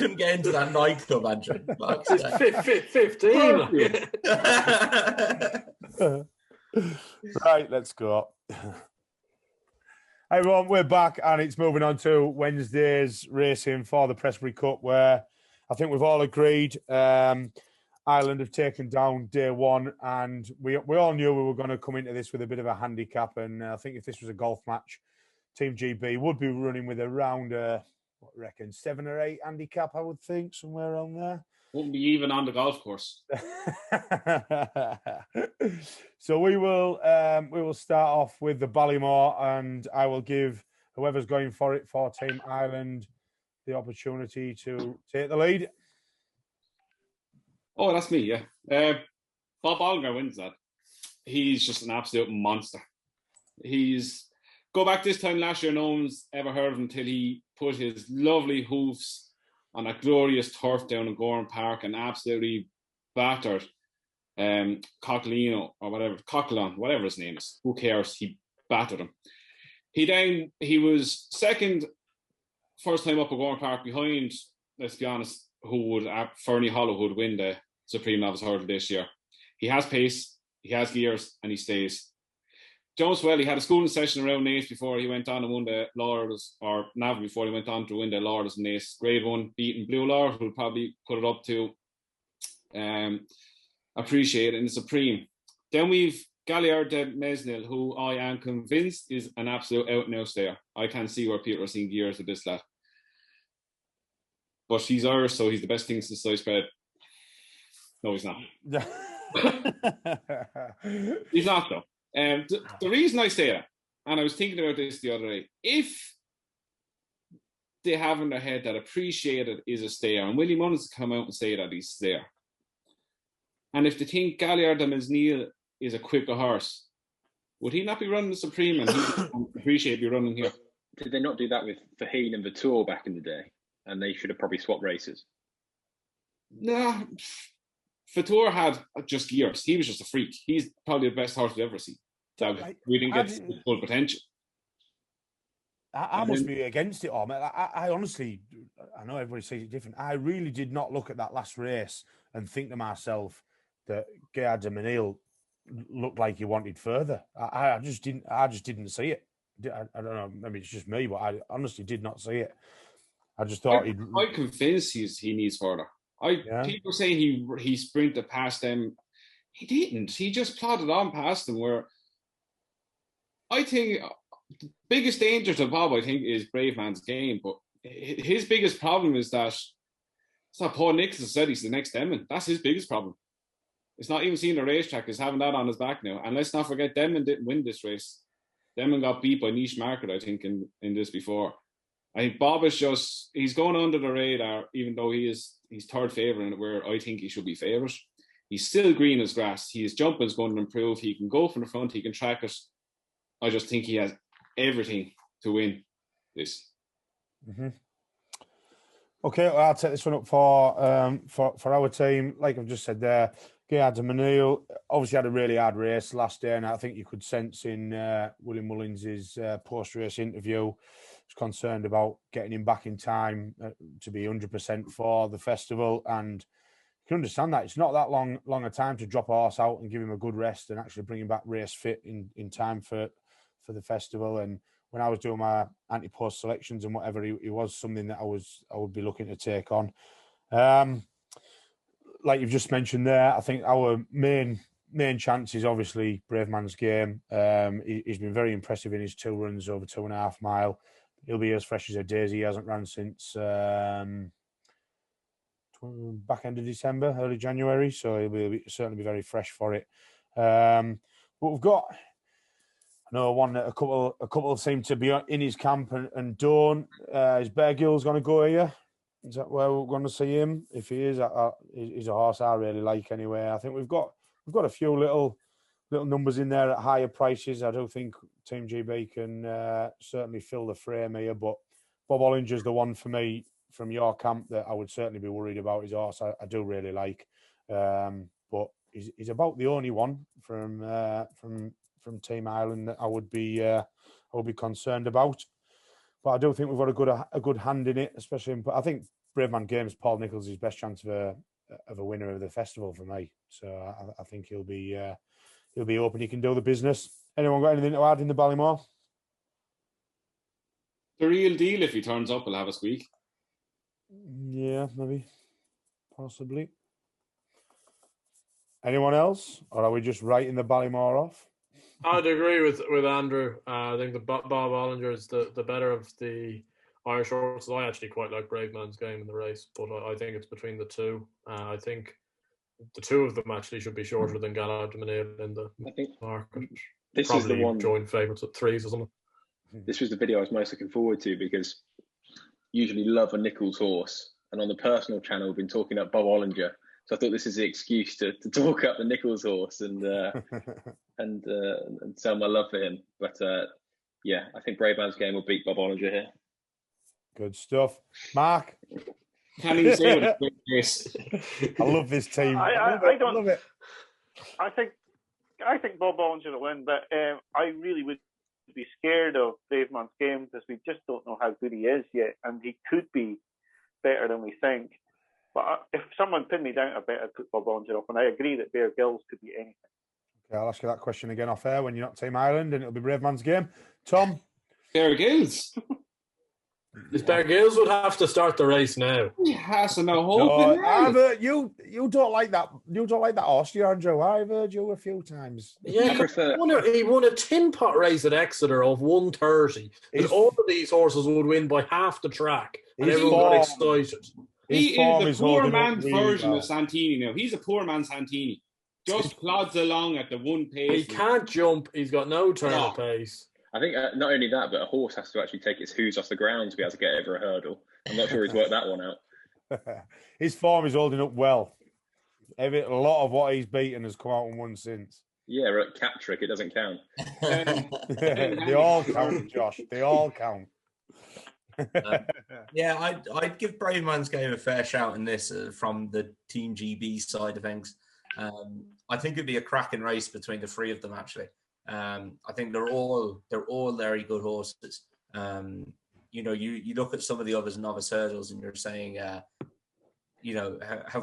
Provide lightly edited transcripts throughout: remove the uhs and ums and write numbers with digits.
Couldn't get into that nightclub, Andrew. It's 15. Right, let's go. Everyone, we're back and it's moving on to Wednesday's racing for the Prestbury Cup, where I think we've all agreed Ireland have taken down day one, and we all knew we were going to come into this with a bit of a handicap, and I think if this was a golf match, Team GB would be running with around, what I reckon, 7 or 8 handicap, I would think, somewhere around there. Wouldn't be even on the golf course. So we will start off with the Ballymore, and I will give whoever's going for it for Team Ireland the opportunity to take the lead. Oh, that's me, yeah. Bob Algar wins that. He's just an absolute monster. Go back this time last year, no one's ever heard of him until he put his lovely hoofs on a glorious turf down in Gorham Park and absolutely battered Coquelin or whatever, Coquelin, whatever his name is. Who cares? He battered him. He was second, first time up at Gorham Park behind, let's be honest, Fernie Hollow would win the Supreme Novice Hurdle this year. He has pace, he has gears, and he stays. Jones, well, he had a schooling session around Naas before he went on and won the Laurels, or Navan before he went on to win the Laurels in Naas. Grade 1, beating Blue Laurel, who'll probably put it up to Appreciate in the Supreme. Then we've Galliard de Mesnil, who I am convinced is an absolute out-and-out stayer. I can't see where people are seeing gears with this lad. But he's Irish, so he's the best thing since sliced bread. No, he's not. He's not, though. The reason I say that, and I was thinking about this the other day, if they have in their head that Appreciated is a stayer, and Willie Mullins come out and say that he's a stayer, and if they think Galliard de Mesnil is a quicker horse, would he not be running the Supreme and he Appreciate be running here? Did they not do that with Faheen and Vatour back in the day? And they should have probably swapped races. Nah, Vatour had just gears. He was just a freak. He's probably the best horse we've ever seen. We didn't get his full potential. I must be against it all, mate. I honestly, I know everybody says it different. I really did not look at that last race and think to myself that Galliard de Mesnil looked like he wanted further. I just didn't see it. I don't know. Maybe it's just me, but I honestly did not see it. I just thought I'm convinced he needs further. People saying he sprinted past them. He didn't. He just plodded on past them. Where I think the biggest danger to Bob, I think, is Brave Man's Game. But his biggest problem is that it's not Paul Nixon said he's the next Demon. That's his biggest problem. It's not even seeing the racetrack. It's having that on his back now. And let's not forget, Demon didn't win this race. Demon got beat by Niche Market, I think, in this before. I think Bob is he's going under the radar, even though he's third favourite in it, where I think he should be favourite. He's still green as grass. His jumping is going to improve. He can go from the front. He can track it. I just think he has everything to win this. Mm-hmm. Okay, well, I'll take this one up for our team. Like I've just said there, Galliard de Mesnil obviously had a really hard race last day, and I think you could sense in William Mullins' post-race interview, was concerned about getting him back in time to be 100% for the festival, and you can understand that. It's not that long a time to drop a horse out and give him a good rest and actually bring him back race fit in time for the festival. And when I was doing my anti-post selections and whatever, he was something that I would be looking to take on. Like you've just mentioned there, I think our main chance is obviously Brave Man's Game. He's been very impressive in his 2 runs over 2.5 mile. He'll be as fresh as a daisy. He hasn't run since back end of December, early January, so he'll certainly be very fresh for it. But we've got, I know one that a couple seem to be in his camp and Dawn. Is Bear Gill's going to go here? Is that where we're going to see him? If he is, he's a horse I really like anyway. I think we've got a few little numbers in there at higher prices. I don't think Team GB can certainly fill the frame here, but Bob Ollinger's the one for me from your camp that I would certainly be worried about. His horse I do really like, but he's about the only one from Team Ireland that I would be concerned about. But I do think we've got a good hand in it, especially. But I think Brave Man Games, Paul Nicholls' his best chance of a winner of the festival for me. So I think he'll be open. He can do the business. Anyone got anything to add in the Ballymore? The real deal. If he turns up, we'll have a squeak. Yeah, maybe, possibly. Anyone else, or are we just writing the Ballymore off? I'd agree with Andrew. I think the Bob Ollinger is the better of the Irish horses. I actually quite like Brave Man's Game in the race, but I think it's between the two. I think the two of them actually should be shorter than Gallard de Manil in the market. This Probably is the one joint favourites at 3s or something. This was the video I was most looking forward to because usually love a Nichols horse, and on the personal channel we've been talking about Bob Ollinger. So I thought this is the excuse to talk up the Nichols horse and sell my love for him. But yeah, I think Brave Man's Game will beat Bob Ollinger here. Good stuff, Mark. Can you say what this? I love this team. I love it. I think Bob Ollinger will win, but I really would be scared of Brave Man's Game because we just don't know how good he is yet, and he could be better than we think. But if someone pinned me down, I bet I'd put Bob Ollinger up, and I agree that Bear Gills could be anything. Okay, I'll ask you that question again off air when you're not Team Ireland, and it'll be Brave Man's Game. Tom? Bear Gills. Bear Gills would have to start the race now. He has no hope. No, you don't like that. You don't like that horse, you, Andrew. I've heard you a few times. Yeah, he won a tin pot race at Exeter of 130. And all of these horses would win by half the track, and everyone got excited. He is the poor man's version of Santini now. He's a poor man's Santini. Just plods along at the one pace. He can't jump. He's got no turn of pace. I think not only that, but a horse has to actually take its hooves off the ground to be able to get over a hurdle. I'm not sure he's worked that one out. His form is holding up well. A lot of what he's beaten has come out and won since. Yeah, at Cat Trick, it doesn't count. They all count, Josh. They all count. Yeah, I'd give Brave Man's Game a fair shout in this from the Team GB side of things. I think it'd be a cracking race between the three of them, actually. I think they're all very good horses. You look at some of the others novice hurdles and you're saying, have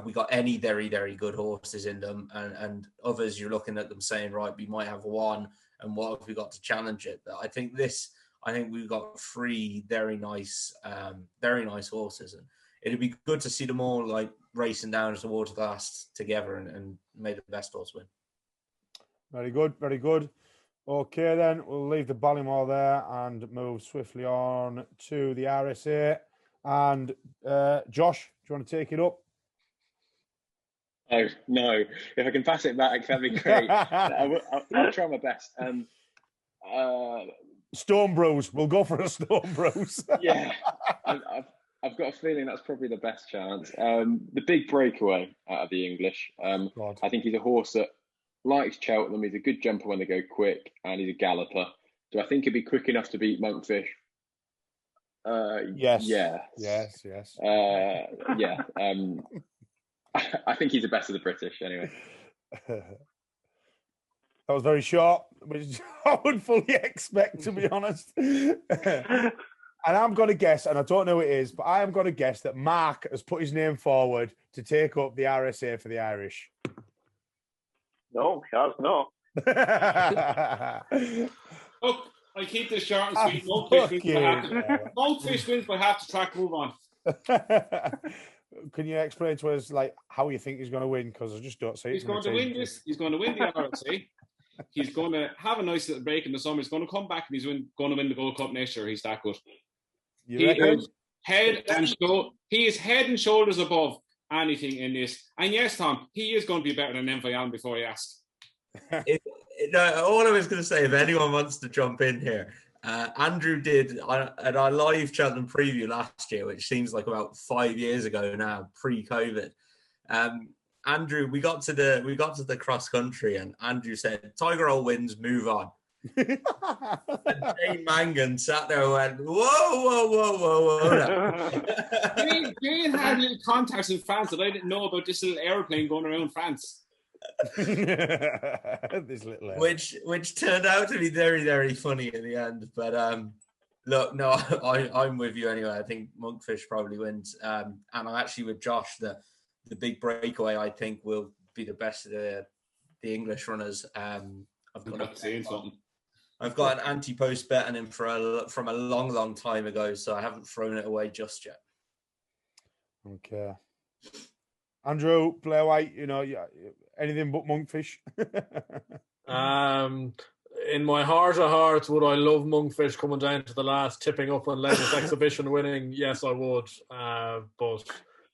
we got any very, very good horses in them? And others you're looking at them saying, right, we might have one, and what have we got to challenge it? But I think we've got three very nice horses, and it'd be good to see them all like racing down towards the last together and may the best horse win. Very good, very good. Okay, then we'll leave the Ballymore there and move swiftly on to the RSA. And Josh, do you want to take it up? Oh, no. If I can pass it back, that'd be great. I'll try my best. Stone Brews. We'll go for a Stone Brews. Yeah. I've got a feeling that's probably the best chance. The big breakaway out of the English. I think he's a horse that likes Cheltenham. He's a good jumper when they go quick, and he's a galloper. Do I think he'd be quick enough to beat Monkfish? Yes. Yeah. Yes. Yeah. I think he's the best of the British, anyway. That was very short, which I would fully expect, to be honest. And I'm going to guess, and I don't know who it is, but I am going to guess that Mark has put his name forward to take up the RSA for the Irish. No, he has not. Look, I keep this short and sweet. Monkfish wins by half the track. Move on. Can you explain to us like how you think he's going to win? Because I just don't see it. He's going to win this. He's going to win the RSA. He's going to have a nice little break in the summer. He's going to come back and he's going to win the Gold Cup next year. He's that good. He is head and shoulders above anything in this. And yes, Tom, he is going to be better than Envoy Allen before he asks. All I was going to say, if anyone wants to jump in here, Andrew did at our live Cheltenham preview last year, which seems like about 5 years ago now, pre-COVID. Andrew, we got to the cross country, and Andrew said, "Tiger Owl wins, move on." And Jane Mangan sat there and went, whoa. Jane had little contacts in France that I didn't know about, this little aeroplane going around France. This little which turned out to be very, very funny in the end. But Look, no, I'm with you anyway. I think Monkfish probably wins. And I'm actually with Josh that the big breakaway, I think, will be the best of the English runners. I've got an anti-post bet on him from a long, long time ago, so I haven't thrown it away just yet. Okay. Andrew, Blair White, anything but Monkfish? In my heart of hearts, would I love Monkfish coming down to the last, tipping up on latest exhibition winning? Yes, I would. But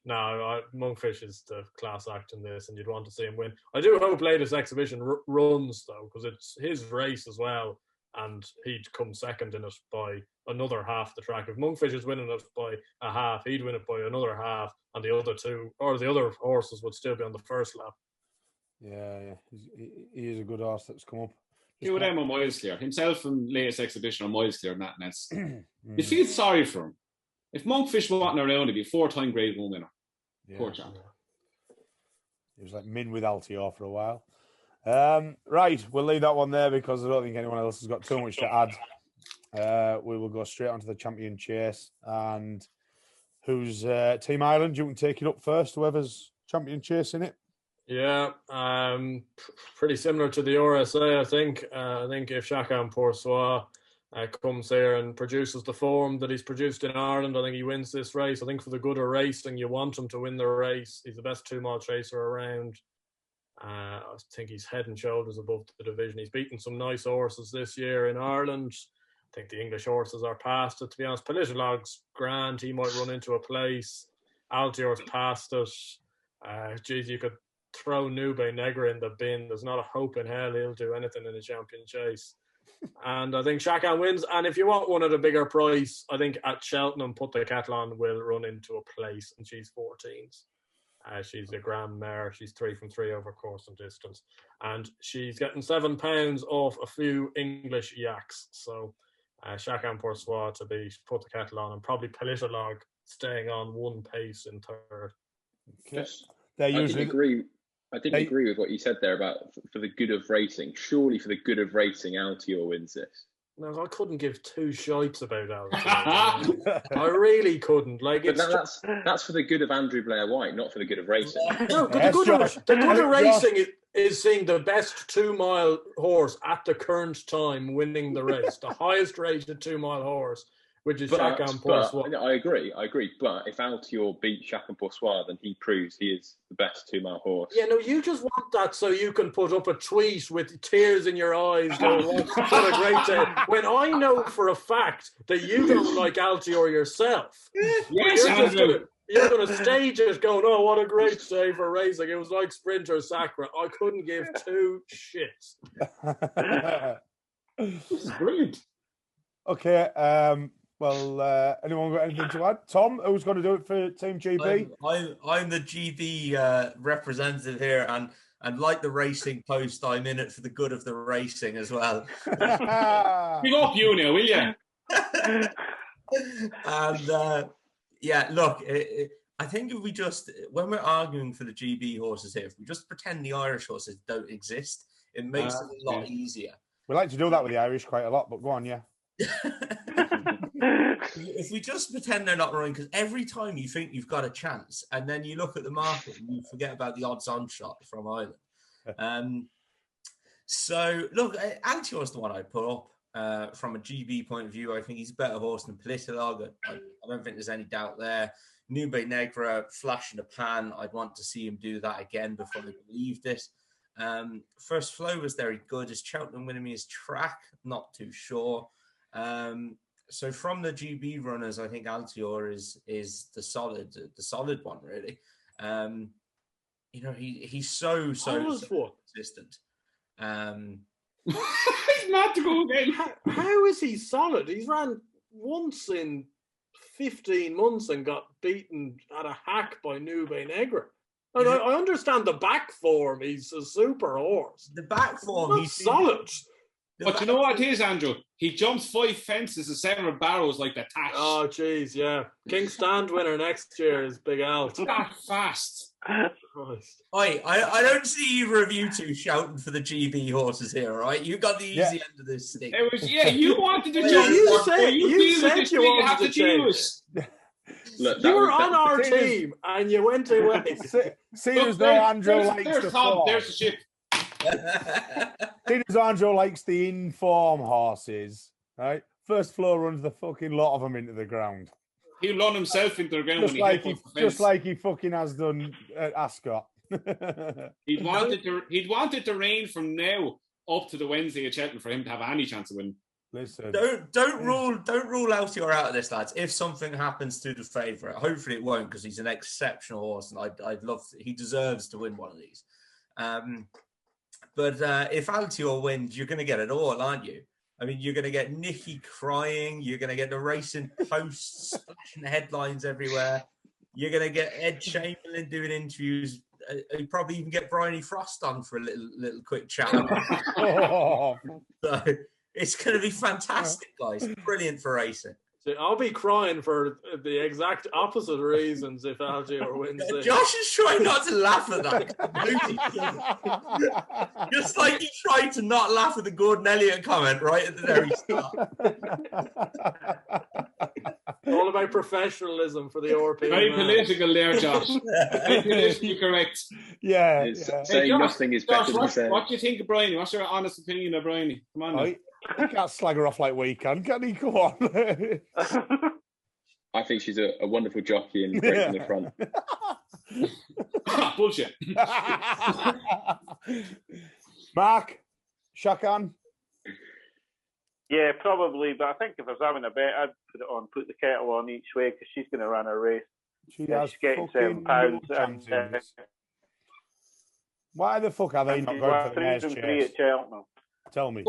no, Monkfish is the class act in this, and you'd want to see him win. I do hope latest exhibition runs, though, because it's his race as well, and he'd come second in it by another half the track. If Monkfish is winning it by a half, he'd win it by another half, and the other two, or the other horses would still be on the first lap. Yeah. He is a good horse that's come up. Two of them are miles clear. Himself and latest exhibition are miles clear, and that's you feel sorry for him. If Monkfish wasn't around, he'd be a 4-time Grade 1 winner. Yeah. Poor chap. He was like min with Altior for a while. Right, we'll leave that one there because I don't think anyone else has got too much to add. We will go straight onto the Champion Chase. And who's Team Ireland? You can take it up first, whoever's Champion Chase in it. Yeah, pretty similar to the RSA, I think. I think if Chacun Poursuit comes here and produces the form that he's produced in Ireland, I think he wins this race. I think for the good of racing, you want him to win the race. He's the best 2-mile chaser around. I think he's head and shoulders above the division. He's beaten some nice horses this year in Ireland. I think the English horses are past it, to be honest. Politolog's grand. He might run into a place. Altior's past it. You could throw Nube Negra in the bin. There's not a hope in hell he'll do anything in a Champion Chase. And I think Chacun wins. And if you want one at a bigger price, I think at Cheltenham, Put the Kettle On will run into a place, and she's 14s. She's a grand mare. She's 3 from 3 over course and distance. And she's getting £7 off a few English yaks. So Chacun Poursuit to beat Put the Kettle On, and probably Politolog staying on one pace in third. Okay. I didn't agree with what you said there about for the good of racing. Surely for the good of racing, Altior wins this. No, I couldn't give two shites about Altior. I really couldn't. But that's for the good of Andrew Blair White, not for the good of racing. No, but the good of racing is seeing the best 2-mile horse at the current time winning the race. The highest rated 2-mile horse, which is Chacun Poursuit. I agree. But if Altior beats Chacun Poursuit, then he proves he is the best 2-mile horse. Yeah, no, you just want that so you can put up a tweet with tears in your eyes going, what a great day. When I know for a fact that you don't like Altior yourself. Yes, you're going to stage it going, oh, what a great day for racing. It was like Sprinter Sacra. I couldn't give two shits. This is brilliant. Okay, well, anyone got anything to add? Tom, who's going to do it for Team GB? I'm the GB representative here, and like the Racing Post, I'm in it for the good of the racing as well. Big up you now, will you? And yeah, look, I think if we just, when we're arguing for the GB horses here, if we just pretend the Irish horses don't exist, it makes it a lot easier. We like to do that with the Irish quite a lot, but go on, yeah. If we just pretend they're not running, because every time you think you've got a chance, and then you look at the market and you forget about the odds-on shot from Ireland. So, look, Altior's the one I put up from a GB point of view. I think he's a better horse than Politolog. I don't think there's any doubt there. Nube Negra, flash in the pan. I'd want to see him do that again before I believed it. First Flow was very good. Is Cheltenham winning me his track? Not too sure. So from the GB runners, I think Altior is the solid one, really. He's so consistent. He's mad to go again. How is he solid? He's ran once in 15 months and got beaten at a hack by Nube Negra. And I understand the back form. He's a super horse. The back form, he's solid. But you know what it is, Andrew? He jumps 5 fences and 7 barrows like the Tash. Oh, jeez, yeah. King Stand winner next year is Big Al. That fast. Christ. I don't see either of you two shouting for the GB horses here, right? You got the easy end of this stick. It was you wanted to you you said you wanted have to to choose. Look, you were on our team and you went away. Seeing as though Andrew likes the Tom, form. there's the ship. Seeing as Andrew likes the inform horses, right? First flow runs the fucking lot of them into the ground. He'll run himself into the ground Just like he fucking has done at Ascot. He'd wanted to Raine from now up to the Wednesday at Cheltenham for him to have any chance of winning. Listen, don't rule out you're out of this, lads. If something happens to the favourite, hopefully it won't, because he's an exceptional horse, and he deserves to win one of these. But if Altior wins, you're going to get it all, aren't you? I mean, you're going to get Nicky crying. You're going to get the racing posts splashing headlines everywhere. You're going to get Ed Chamberlain doing interviews. You probably even get Bryony Frost on for a little quick chat. So it's going to be fantastic, guys. Brilliant for racing. See, I'll be crying for the exact opposite reasons if Algier wins this. Josh is trying not to laugh at that. Just like he tried to not laugh at the Gordon Elliott comment right at the very start. All about professionalism for the European. Very political there, Josh. Very politically correct. Yeah. Saying nothing is better than saying. What do you think of Bryony? What's your honest opinion of Bryony? Come on. He can't slag her off like we can he? Come on. I think she's a wonderful jockey and great in the front. Bullshit. Mark, Shakan. Yeah, probably. But I think if I was having a bet, I'd put the kettle on each way because she's going to run a race. She has she's getting fucking £7. No Why the fuck are they not going for the mayor's chase? Tell me.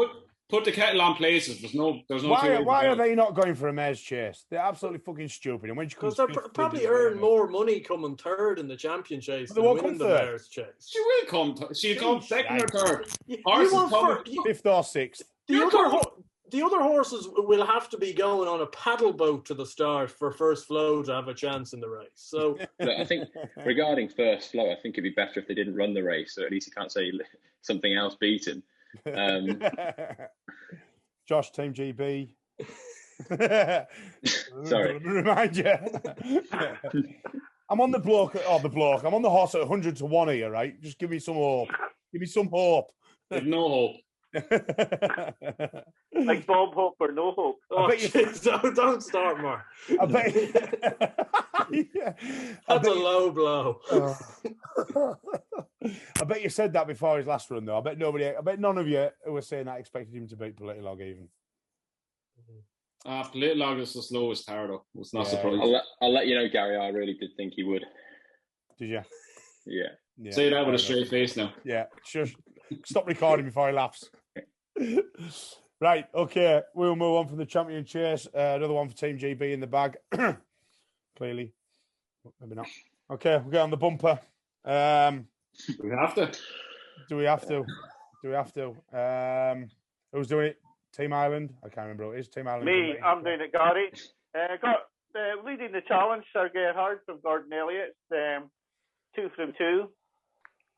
Put the kettle on places. There's no. Why are they not going for a mayor's chase? They're absolutely fucking stupid. And when she comes, because they probably earn more money coming third in the champion chase than winning the mayor's chase. She will come. She'll come second or third. Fifth or sixth. The other horses will have to be going on a paddle boat to the start for first flow to have a chance in the race. So I think regarding first flow, I think it'd be better if they didn't run the race, so at least you can't say something else beaten. Josh, Team GB. Sorry. Let me remind you. I'm on the bloke. I'm on the horse at 100 to 1 here, right? Just give me some hope. Give me some hope. There's no hope. Like Bob Hope or no hope. Oh, don't start, Mark. I bet. That's a low blow. I bet you said that before his last run, though. I bet none of you who were saying that expected him to beat Politlog even. Politlog is the slowest car, though. It's not surprising. I'll let you know, Gary. I really did think he would. Did you? Yeah. Say that with a straight face now. Yeah. Shush. Stop recording before he laughs. Right. Okay. We'll move on from the champion chase. Another one for Team GB in the bag. Clearly. Maybe not. Okay. We'll get on the bumper. We have to. Do we have to? Who's doing it? Team Ireland? I can't remember who it is. Team Ireland. Me. I'm doing it, Gary. Got leading the challenge, Sergei Hard from Gordon Elliott. 2 from 2.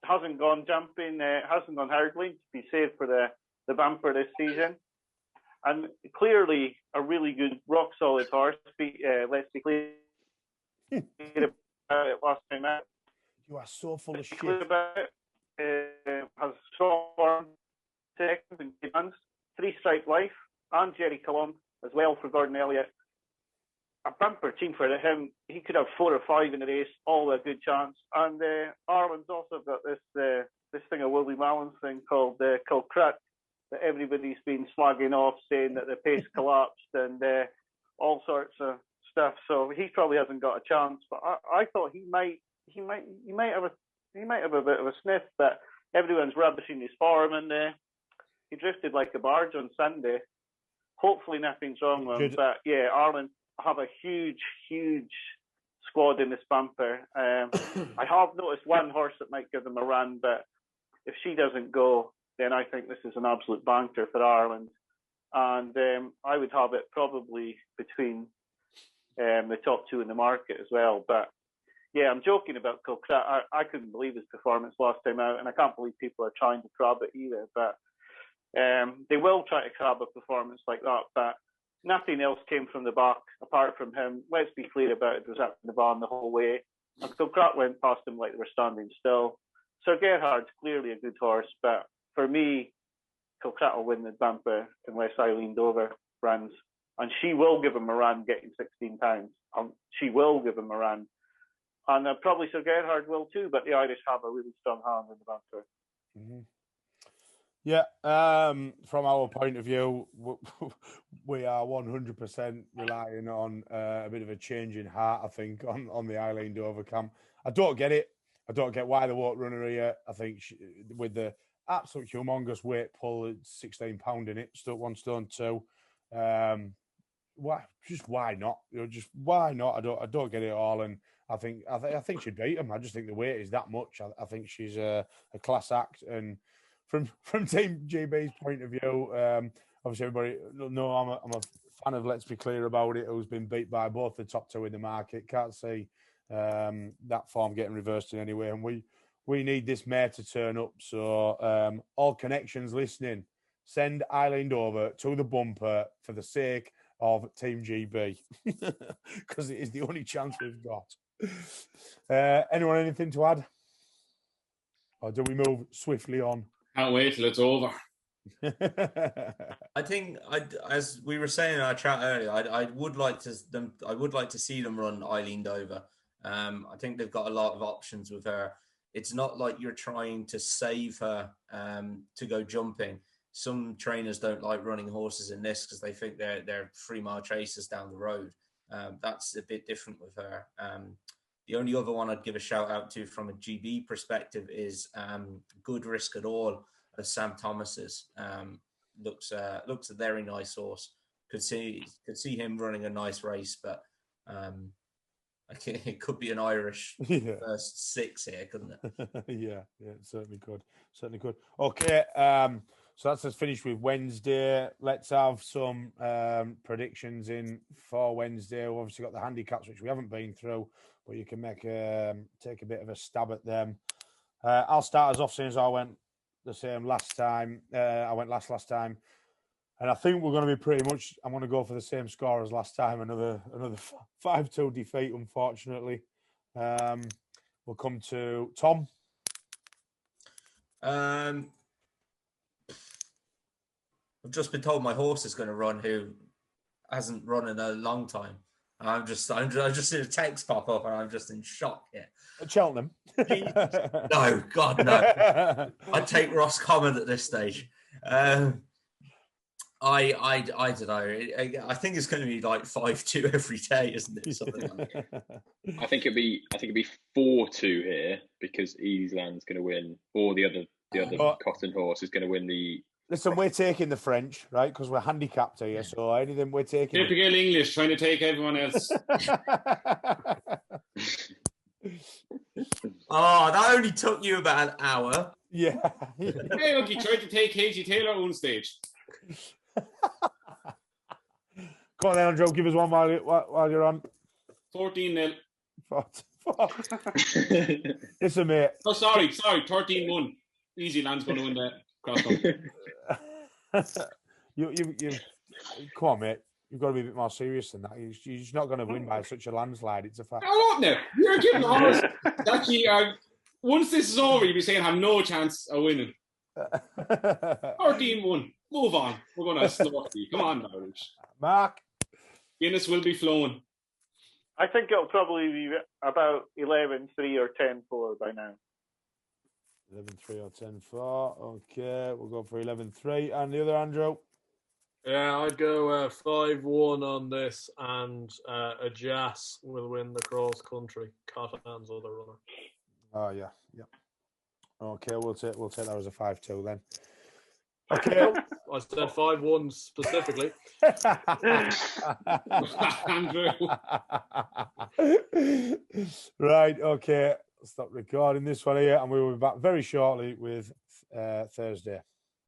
Hasn't gone jumping, hasn't gone hurdling to be saved for the bumper this season. And clearly a really good, rock solid horse. Let's be clear about it last time out. You are so full of shit. About it. Has strong form, seconds and demands. 3-Stripe Life and Jerry Colomb as well for Gordon Elliott. A bumper team for him. He could have 4 or 5 in the race, all a good chance. And Ireland's also got this thing, a Willie Mallon's thing called Crut, that everybody's been slagging off, saying that the pace collapsed and all sorts of stuff. So he probably hasn't got a chance. But I thought he might have a bit of a sniff. But everyone's rubbishing his form, and he drifted like a barge on Sunday. Hopefully nothing's wrong with him. But yeah, Ireland have a huge squad in this bumper. I have noticed one horse that might give them a run, but if she doesn't go, then I think this is an absolute banker for Ireland. And I would have it probably between the top 2 in the market as well. But Yeah, I'm joking about Kilcrat. I couldn't believe his performance last time out, and I can't believe people are trying to crab it either. But they will try to crab a performance like that. But nothing else came from the back apart from him. Let's be clear about it. It was up in the barn the whole way. And Kilcrat went past him like they were standing still. Sir Gerhard's clearly a good horse, but for me, Kilcrat will win the bumper unless Eileen Dover runs. And she will give him a run getting £16. She will give him a run. And probably Sir Gerhard will too, but the Irish have a really strong hand in the bumper. Mm-hmm. Yeah, from our point of view, we are 100% relying on a bit of a change in heart, I think, on the Eileen Dover camp. I don't get it. I don't get why they won't run her here. I think with the absolute humongous weight pull, it's £16 in it, still 1 stone 2. Why not? Just why not? I don't get it all, and I think she'd beat him. I just think the weight is that much. I think she's a class act, and from Team GB's point of view, obviously everybody know I'm a fan of Let's Be Clear About It, who's been beat by both the top 2 in the market. Can't see that form getting reversed in any way, and we need this mare to turn up. So all connections listening, send Eileen Dover to the bumper for the sake of Team GB, because it is the only chance we've got. Anyone anything to add, or do we move swiftly on? Can't wait till it's over. I think, as we were saying in our chat earlier, I would like to see them run Eileen Dover. I think they've got a lot of options with her. It's not like you're trying to save her to go jumping. Some trainers don't like running horses in this because they think they're 3-mile chasers down the road. That's a bit different with her. The only other one I'd give a shout out to from a GB perspective is Good Risk at All of Sam Thomas's. Looks a very nice horse. Could see him running a nice race, but it could be an Irish first 6 here, couldn't it? yeah, it certainly could. Okay, so that's us finished with Wednesday. Let's have some predictions in for Wednesday. We've obviously got the handicaps, which we haven't been through, but you can take a bit of a stab at them. I'll start us off, since I went the same last time. I went last time, and I think we're going to be pretty much. I'm going to go for the same score as last time. Another 5-2 defeat, unfortunately. We'll come to Tom. I've just been told my horse is going to run, who hasn't run in a long time. I just seen a text pop up, and I'm just in shock here. At Cheltenham? No, God, no. I'd take Ross Common at this stage. I don't know. I think it's going to be like 5-2 every day, isn't it? Something like that. I think it'd be 4-2 here, because Easyland's going to win, or the other Cotton horse is going to win the. Listen, we're taking the French, right? Because we're handicapped here, so anything we're taking. Typical English, trying to take everyone else. Oh, that only took you about an hour. Yeah. Hey, look, you tried to take Katie Taylor on stage. Come on, Andrew, give us one while you're on. 14-0. Listen, mate. Oh, sorry, 13-1. Easyland's going to win that cross country. you come on, mate. You've got to be a bit more serious than that. You're just not going to win by such a landslide. It's a fact. I won't now. You're giving honest. Actually, once this is over, you'll be saying I have no chance of winning. 13-1. Move on. We're going to slaughter you. Come on, Irish. Mark. Guinness will be flowing. I think it'll probably be about 11-3 or 10-4 by now. 11-3 or 10-4. Okay, we'll go for 11-3. And the other, Andrew? Yeah, I'd go 5-1 on this, and a Jas will win the cross country. Cottonham's other runner. Oh yeah. Okay, we'll take that as a 5-2 then. Okay, I said 5-1 specifically. Andrew. Right. Okay. Stop recording this one here, and we will be back very shortly with Thursday.